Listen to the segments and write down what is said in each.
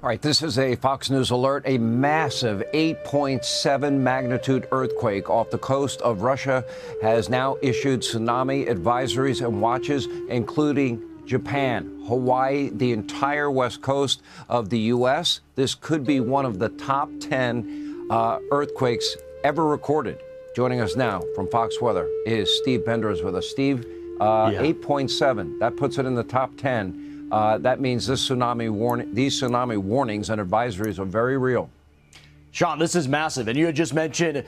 All right, this is a Fox News alert. A massive 8.7 magnitude earthquake off the coast of Russia has now issued tsunami advisories and watches, including Japan, Hawaii, the entire west coast of the U.S. This could be one of the top 10 earthquakes ever recorded. Joining us now from Fox Weather is Steve Bender is with us. Steve, 8.7, that puts it in the top 10. That means these tsunami warnings and advisories are very real. Sean, this is massive. And you had just mentioned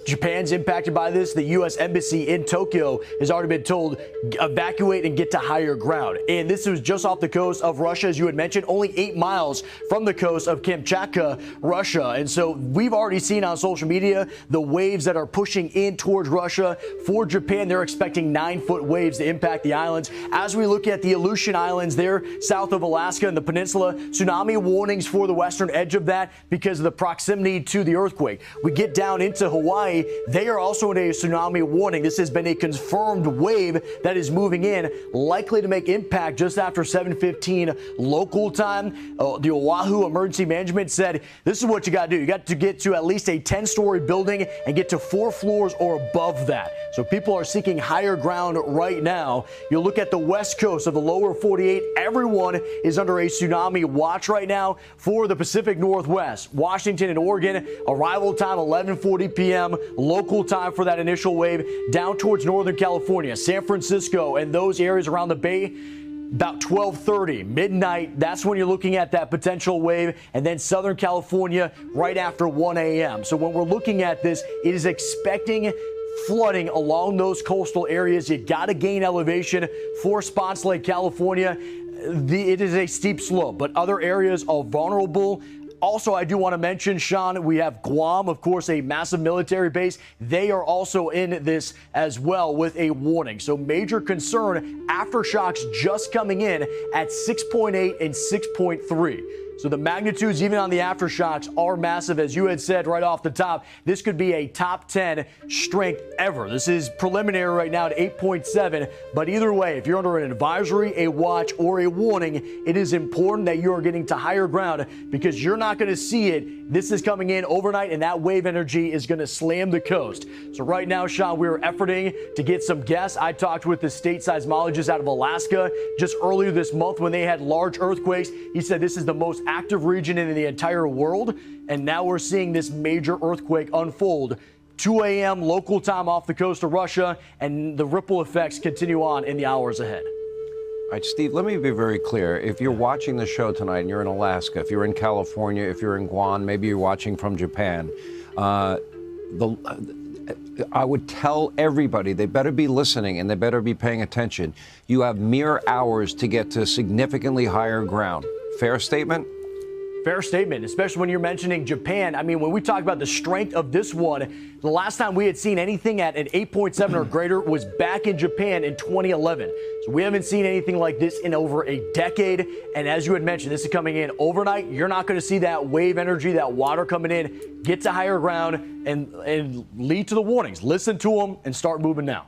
Japan's impacted by this. The U.S. Embassy in Tokyo has already been told evacuate and get to higher ground. And this was just off the coast of Russia, as you had mentioned, only 8 miles from the coast of Kamchatka, Russia. And so we've already seen on social media the waves that are pushing in towards Russia. For Japan, they're expecting 9-foot waves to impact the islands. As we look at the Aleutian Islands there, south of Alaska and the peninsula, tsunami warnings for the western edge of that because of the proximity to the earthquake. We get down into Hawaii. They are also in a tsunami warning. This has been a confirmed wave that is moving in, likely to make impact just after 7:15 local time. The Oahu Emergency Management said this is what you got to do. You got to get to at least a 10-story building and get to 4 floors or above that. So people are seeking higher ground right now. You'll look at the west coast of the lower 48. Everyone is under a tsunami watch right now for the Pacific Northwest. Washington and Oregon, arrival time 11:40 p.m. local time for that initial wave, down towards Northern California, San Francisco, and those areas around the Bay. About 12:30 midnight, that's when you're looking at that potential wave, and then Southern California right after 1 a.m. So when we're looking at this, it is expecting flooding along those coastal areas. You got to gain elevation for spots like California. It is a steep slope, but other areas are vulnerable. Also, I do want to mention, Sean, we have Guam, of course, a massive military base. They are also in this as well with a warning. So major concern, aftershocks just coming in at 6.8 and 6.3. So the magnitudes, even on the aftershocks, are massive. As you had said right off the top, this could be a top 10 strength ever. This is preliminary right now at 8.7. But either way, if you're under an advisory, a watch, or a warning, it is important that you are getting to higher ground because you're not going to see it. This is coming in overnight, and that wave energy is going to slam the coast. So right now, Sean, we are efforting to get some guests. I talked with the state seismologist out of Alaska just earlier this month when they had large earthquakes. He said this is the most active region in the entire world, and now we're seeing this major earthquake unfold. 2 a.m. local time off the coast of Russia, and the ripple effects continue on in the hours ahead. All right, Steve, let me be very clear. If you're watching the show tonight and you're in Alaska, if you're in California, if you're in Guam, maybe you're watching from Japan, I would tell everybody they better be listening and they better be paying attention. You have mere hours to get to significantly higher ground. Fair statement? Fair statement, especially when you're mentioning Japan. I mean, when we talk about the strength of this one, the last time we had seen anything at an 8.7 or greater was back in Japan in 2011. So we haven't seen anything like this in over a decade. And as you had mentioned, this is coming in overnight. You're not going to see that wave energy, that water coming in. Get to higher ground and lead to the warnings. Listen to them and start moving now.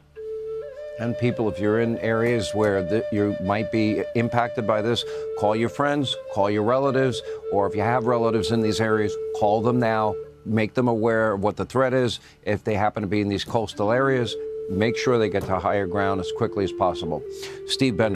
And people, if you're in areas where you might be impacted by this, call your friends, call your relatives, or if you have relatives in these areas, call them now, make them aware of what the threat is. If they happen to be in these coastal areas, make sure they get to higher ground as quickly as possible. Steve Bender.